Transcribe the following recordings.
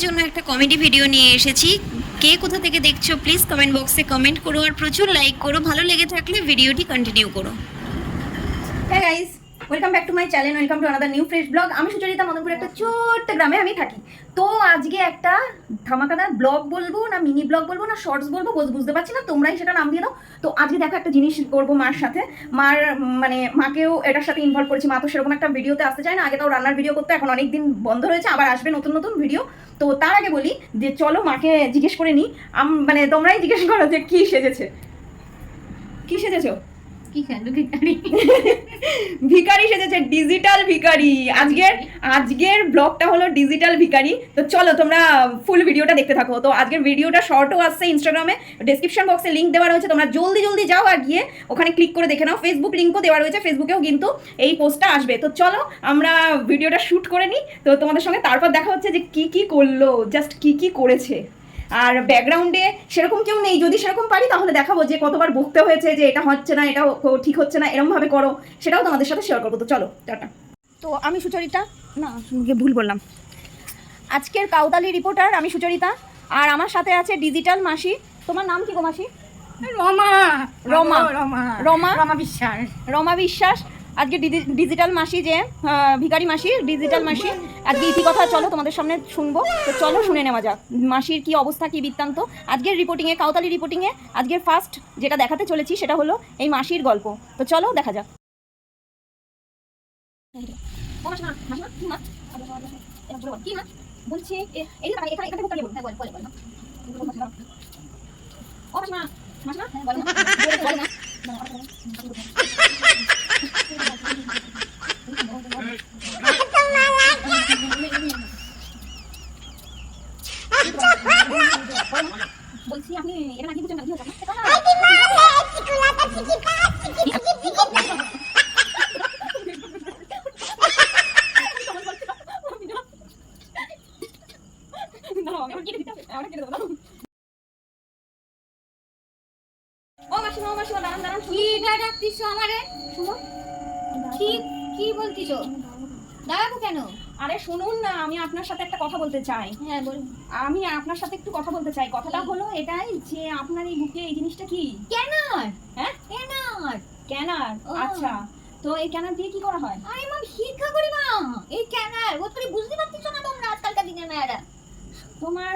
জন্য একটা comedy video নিয়ে এসেছি। কে কোথা থেকে দেখছো প্লিজ কমেন্ট বক্সে কমেন্ট করো আর প্রচুর লাইক করো। ভালো লেগে থাকলে ভিডিওটি কন্টিনিউ করো। হ্যাঁ guys, welcome back to my channel, welcome to another new fresh blog. আমি সুচরিতা, মদনপুর একটা ছোট্ট গ্রামে আমি থাকি। তো আজকে একটা ধামাকাদার ব্লগ বলবো না মিনি ব্লগ বলবো না শর্টস বলবো বুঝতে পারছি না, তোমরাই সেটা নাম দিয়ে দাও। তো আজকে দেখো একটা জিনিস করবো মার সাথে। মার মানে মাকেও এটার সাথে ইনভলভ করেছি। মা তো সেরকম একটা ভিডিওতে আসতে চায় না, আগে তাও রান্নার ভিডিও করতে, এখন অনেক দিন বন্ধ রয়েছে, আবার আসবে নতুন নতুন ভিডিও। তো তার আগে বলি যে চলো মাকে জিজ্ঞেস করে নিই, মানে তোমরাই জিজ্ঞেস করো যে কি সেজেছে, কি সেজেছো? ভিখারি সেজেছে, ডিজিটাল ভিখারি। আজকের ব্লগটা হলো ডিজিটাল ভিখারি। তো চলো তোমরা ফুল ভিডিওটা দেখতে থাকো। তো আজকের ভিডিওটা শর্টও আসছে ইনস্টাগ্রামে, ডেসক্রিপশন বক্সে লিঙ্ক দেওয়া রয়েছে, তোমরা জলদি যাও আর গিয়ে ওখানে ক্লিক করে দেখে নাও। ফেসবুক লিঙ্কও দেওয়া রয়েছে, ফেসবুকেও কিন্তু এই পোস্টটা আসবে। তো চলো আমরা ভিডিওটা শ্যুট করে নিই। তো তোমাদের সঙ্গে তারপর দেখা হচ্ছে যে কি করলো, জাস্ট কি করেছে। আর ব্যাকগ্রাউন্ডে সেরকম কেউ নেই, যদি সেরকম পারি তাহলে দেখাবো যে কতবার বকতে হয়েছে যে এটা হচ্ছে না, এটা ঠিক হচ্ছে না, এরমভাবে করো, সেটাও তোমাদের সাথে শেয়ার করবো। তো চলো টাটা। তো আমি সুচরিতা, না ভুল বললাম, আজকের কাউতালি রিপোর্টার আমি সুচরিতা, আর আমার সাথে আছে ডিজিটাল মাসি। তোমার নাম কি গো মাসি? রমা বিশ্বাস। আজকে ডিজিটাল মাসি, যে ভিখারি মাসি, ডিজিটাল মাসি আজকে ইতিকথা চলো তোমাদের সামনে শুনবো। তো চলো শুনে নেওয়া যাক মাসির কি অবস্থা, কি বৃত্তান্ত আজকের রিপোর্টিংয়ে, কাউতালি রিপোর্টিংয়ে। আজকের ফার্স্ট যেটা দেখাতে চলেছি সেটা হলো এই মাসির গল্প। তো চলো দেখা যাক। বলছি আপনি এটা নাকি বুঝছেন না, কেন? আরে শুনুন না, আমি আপনার সাথে একটা কথা বলতে চাই। হ্যাঁ বলুন। আমি আপনার সাথে একটু কথা বলতে চাই। কথাটা হলো এটাই যে আপনার এই বুকে এই জিনিসটা কি? ক্যানার। হ্যাঁ ক্যানার। আচ্ছা, তো এই ক্যানার দিয়ে কি করা হয়? আরে মা ভিক্ষা করি মা। এই ক্যানার ও তুমি বুঝতে পারছিস না তোমরা আজকালকার দিনের মেয়েরা। তোমার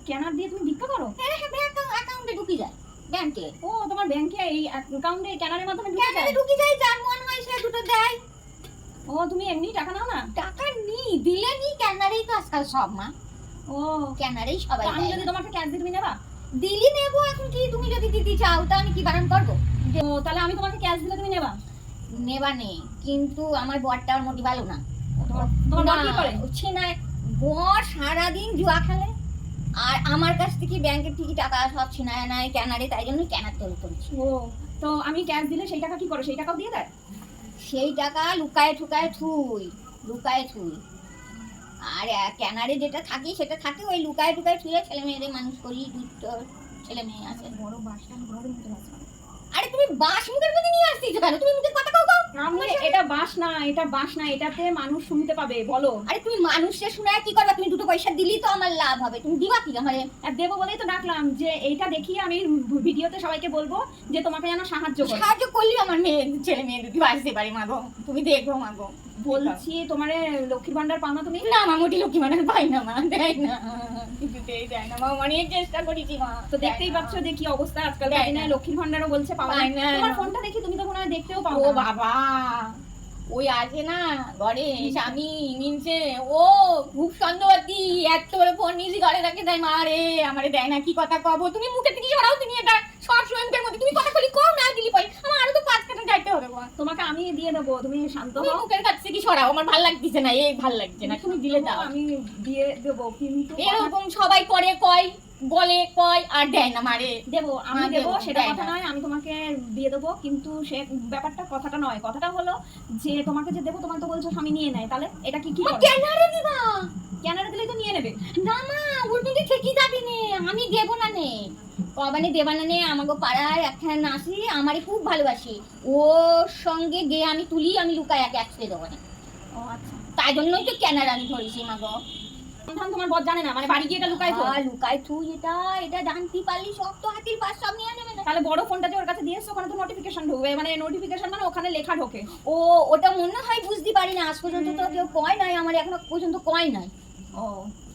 ক্যানার দিয়ে তুমি ভিক্ষা করো? হ্যাঁ ব্যাংক অ্যাকাউন্টে ঢুকে যায় ব্যাংকে। ও তোমার ব্যাংকে এই অ্যাকাউন্টে ক্যানারের মাধ্যমে ঢুকে যায়, যার মন হয় সে দুটো দেয়। ও তুমি এমনি টাকা নাও না? টাকা নি দিলে নি, ক্যানারেই তো আজকাল সব মা। ও ক্যানারেই সবাই। আমি যদি তোমাকে ক্যাশ দিই তুমি নেবা? দিলি নেবো, এখন কি তুমি যদি দিতে চাও তা আমি কি বারণ করবো? ও তাহলে আমি তোমাকে ক্যাশ দিলে তুমি নেবা? নেবা নেই, কিন্তু আমার বরটা আর মোটি ভালো না। তোমার বর কি করে? হচ্ছে না, বর সারাদিন জুয়া খেলে, আর আমার কাছ থেকে ব্যাংকের থেকে টাকা সব ছিনায় নেয় ক্যানারে, তাই জন্য ক্যানার তৈরি করছি। ও তো আমি ক্যাশ দিলে সেই টাকা কি করে? সেই টাকাও দিয়ে দেয়? সেই টাকা লুকায় থুই। আর ক্যানারে যেটা থাকি সেটা থাকে ওই লুকায় থুয়ে ছেলে মেয়েদের মানুষ করি। দুটো ছেলে মেয়ে আছে। বড় বাসটা ঘরের মধ্যে আছে। আরে তুমি বাস মুখের মধ্যে নিয়ে আসছিস কেন? তুমি মুখে কথা কও। আমি এটা বাস না, এটাতে মানুষ শুনতে পাবে। বলো। আরে তুমি মানুষে শোনায় কি করবে? তুমি দুটো পয়সা দিলেই তো আমার লাভ হবে। তুমি দিবা কি আমারে? দেবো বলেই তো ডাকলাম, যে এইটা দেখিয়ে আমি ভিডিওতে সবাইকে বলবো যে তোমাকে যেন সাহায্য করলি আমার ছেলে মেয়ে দুটি আসতে পারি মাগো। তুমি দেখো মাগো। বলছি তোমারে লক্ষ্মীর ভান্ডার পাও না তুমি? না মা, মোটি লক্ষ্মী ভান্ডার পাই না মা, দেয় না, কিছুতেই দেয় না মা। অনেক চেষ্টা করেছি মা। তো দেখতেই পাচ্ছ যে কি অবস্থা আজকাল দিনে, লক্ষ্মীর ভান্ডারও বলছে পাওয়া যায় না। তোমার ফোনটা দেখি তুমি তো মনে হয় দেখতেও পাও। ও বাবা, ওই আছে না ঘরে স্বামী নিমছে, ও খুব সন্দেহবাদী, এত বড় ফোন নিজে ঘরে রাখে দেয় মা রে। আমারে দেয় না, কি কথা কব? তুমি মুখে থেকে সরাও, তুমি এটা সব সময়ের মধ্যে তুমি কথা বলি কম না দিলি পাই। আমার আরো তো 5 কাটা যাইতে হবে মা। তোমাকে আমি দিয়ে দেবো, তুমি শান্ত হও। মুখের কাছ থেকে সরাও, আমার ভালো লাগতেছে না, এই ভালো লাগছে না। তুমি দিলে দাও, আমি দিয়ে দেবো। কিন্তু এরকম সবাই করে বলে আর দেয় না মারে। দেবো, আমি দেবো, সেটা কথা নয়, আমি তোমাকে দিয়ে দেবো, কিন্তু সে ব্যাপারটা কথাটা নয়। কথাটা হলো যে তোমাকে যে দেবো, তোমার তো বলছো স্বামী নিয়ে নেয়, তাহলে এটা কি ক্যানারে দিবা? ক্যানারে দিলেই তো নিয়ে নেবে। না মা, উল্টো ঠিকই যাবি নে, আমি দেবো না নে। কবানি দেবা না নে। আমাকে পাড়ায় একখানে নাসি আমারে খুব ভালোবাসি, ওর সঙ্গে গিয়ে আমি তুলি, আমি লুকায় একসাথে দেবো না। ও আচ্ছা, তাই জন্যই তো ক্যানার আমি ধরেছি মাগো। সন্ধান তোমার বর জানে না, মানে বাড়ি গিয়ে এটা লুকায় তো? লুকাই তুই এটা জানতে পারলি সব তো হাতির পাশ সব নিয়ে নেবে না। তাহলে বড় ফোনটা যে ওর কাছে দিয়েছো ওখানে তো নোটিফিকেশন ঢুকবে, মানে নোটিফিকেশন মানে ওখানে লেখা ঢোকে। ও ওটা মনে হয় বুঝতে পারি না, আজ পর্যন্ত তো কেউ কয় নাই, আমার এখনো পর্যন্ত কয় নাই। ও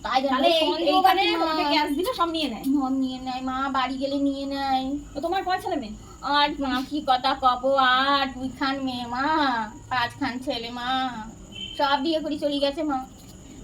তাই তাহলে এইখানে তোমাকে ক্যাশ দিলে সব নিয়ে নেয়? সব নিয়ে নেয় মা, বাড়ি গেলে নিয়ে নেয়। তো তোমার কয় ছেলে মেয়ে? আর মা কি কথা কব, আর 2 খান মেয়ে মা, 5 খান ছেলে মা, সব বিয়ে করে চলে গেছে মা।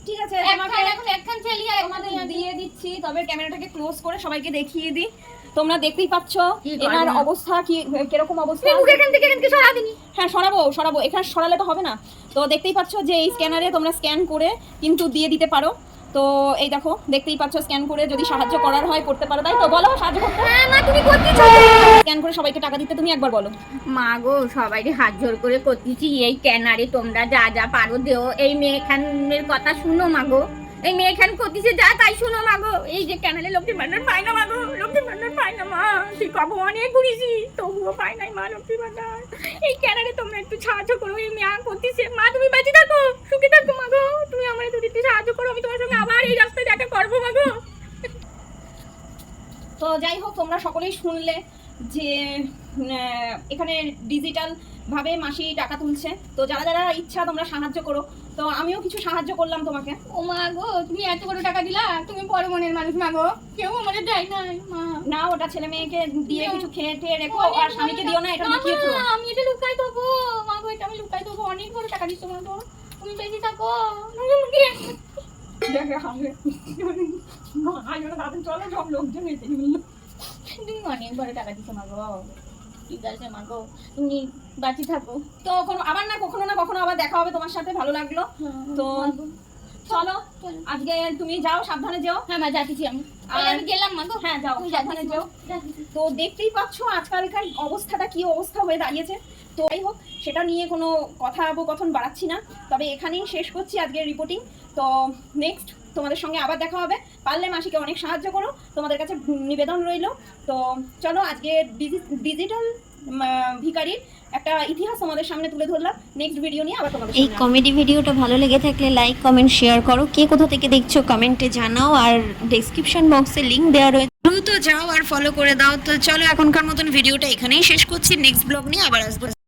ঠিক আছে, তোমাকে এখন 1 খান ছেলে আর তোমাদের দিয়ে দিচ্ছি, তবে ক্যামেরাটাকে ক্লোজ করে সবাইকে দেখিয়ে দিই। তোমরা দেখতেই পাচ্ছ কি করবো এনার না? অবস্থা কি, কিরকম অবস্থা। মুখ এখান থেকে সরা দিনি। হ্যাঁ সরাবো, এখানে সরালে তো হবে না। তো দেখতেই পাচ্ছ যে এই স্ক্যানারে তোমরা স্ক্যান করে কিন্তু দিয়ে দিতে পারো। তো এই দেখো দেখতেই পাচ্ছ, স্ক্যান করে যদি সাহায্য করার হয় করতে পারো, তাই তো? বলো সাহায্য করতে। হ্যাঁ মা তুমি করতেছো, স্ক্যান করে সবাইকে টাকা দিতে তুমি একবার বলো। মা গো সবাইকে হাত জোর করে করতেছি, এই ক্যানারে তোমরা যা যা পারো দেও। এই মেয়েখানের কথা শুনো মা গো, এই মেয়েখান করতেছে যা তাই শুনো মা গো। এই যে ক্যানালে লক্ষ্মী ভান্ডার পাই না মা গো, লক্ষ্মী ভান্ডার পাই না মা, তুই কবে অনেক ঘুরেছি তবুও পাই নাই মা লক্ষ্মী ভান্ডার। এই ক্যানারে তোমরা একটু সাহায্য করো, এই মেয়ে করতেছে মা, তুমি বেঁচে থাকো সুখে থাকো মা গো, তুমি আমার যদি একটু সাহায্য করো আমি তোমার সঙ্গে আবার এই রাস্তায় দেখা করবো মা গো। তো যাই হোক, তোমরা সকলেই শুনলে যে এখানে ডিজিটাল ভাবে মাসি টাকা তুলছে। তো যারা যারা ইচ্ছা তোমরা সাহায্য করো। তো আমিও কিছু সাহায্য করলাম তোমাকে। ও মা গো তুমি এত বড় টাকা দিলা, তুমি বড় মনের মানুষ মা গো, কেউ আমাদের দেয় না মা। না ওটা ছেলে মেয়েকে দিয়ে কিছু খেয়ে টেয়ে রেখো, আর স্বামীকে দিও না, এটা লুকিয়ে থো। আমি এটা লুকাই দেবো মা গো, এটা আমি লুকাই দেবো, অনেক বড় টাকা দিচ্ছ মা গো, তুমি বেঁচে থাকো। চলো সব লোকজন এসে তুমি অনেক বড় টাকা দিচ্ছ মা গো, ঠিক আছে মা গো, তুমি বাঁচি থাকো। তো আবার না কখনো না কখনো আবার দেখা হবে তোমার সাথে, ভালো লাগলো। তো চলো আজকে তুমি যাও, সাবধানে যেও। হ্যাঁ মা যাচ্ছি আমি, আর আমি গেলাম মা গো। হ্যাঁ যাও, তুমি সাবধানে যেও। তো দেখতেই পাচ্ছ আজকালকার অবস্থাটা কি অবস্থা হয়ে দাঁড়িয়েছে। তো যাই হোক, সেটা নিয়ে কোনো কথোপকথন বাড়াচ্ছি না, তবে এখানেই শেষ করছি আজকের রিপোর্টিং। তো নেক্সট তোমাদের সঙ্গে আবার দেখা হবে। পারলে মাসিকে অনেক সাহায্য করো, তোমাদের কাছে নিবেদন রইল। তো চলো আজকে ডিজিটাল ভিখারির একটা ইতিহাস তোমাদের সামনে তুলে ধরলাম। নেক্সট ভিডিও নিয়ে আবার তোমাদের এই সামনে কমেডি ভিডিওটা ভালো লেগে থাকলে লাইক কমেন্ট শেয়ার করো, কে কোথা থেকে দেখছো কমেন্টে জানাও, আর ডেসক্রিপশন বক্সে লিংক দেওয়া রয়েছে, দ্রুত যাও আর ফলো করে দাও। তো চলো এখনকার মতন ভিডিওটা এখানেই শেষ করছি, নেক্সট ব্লগ নিয়ে আবার আসবো।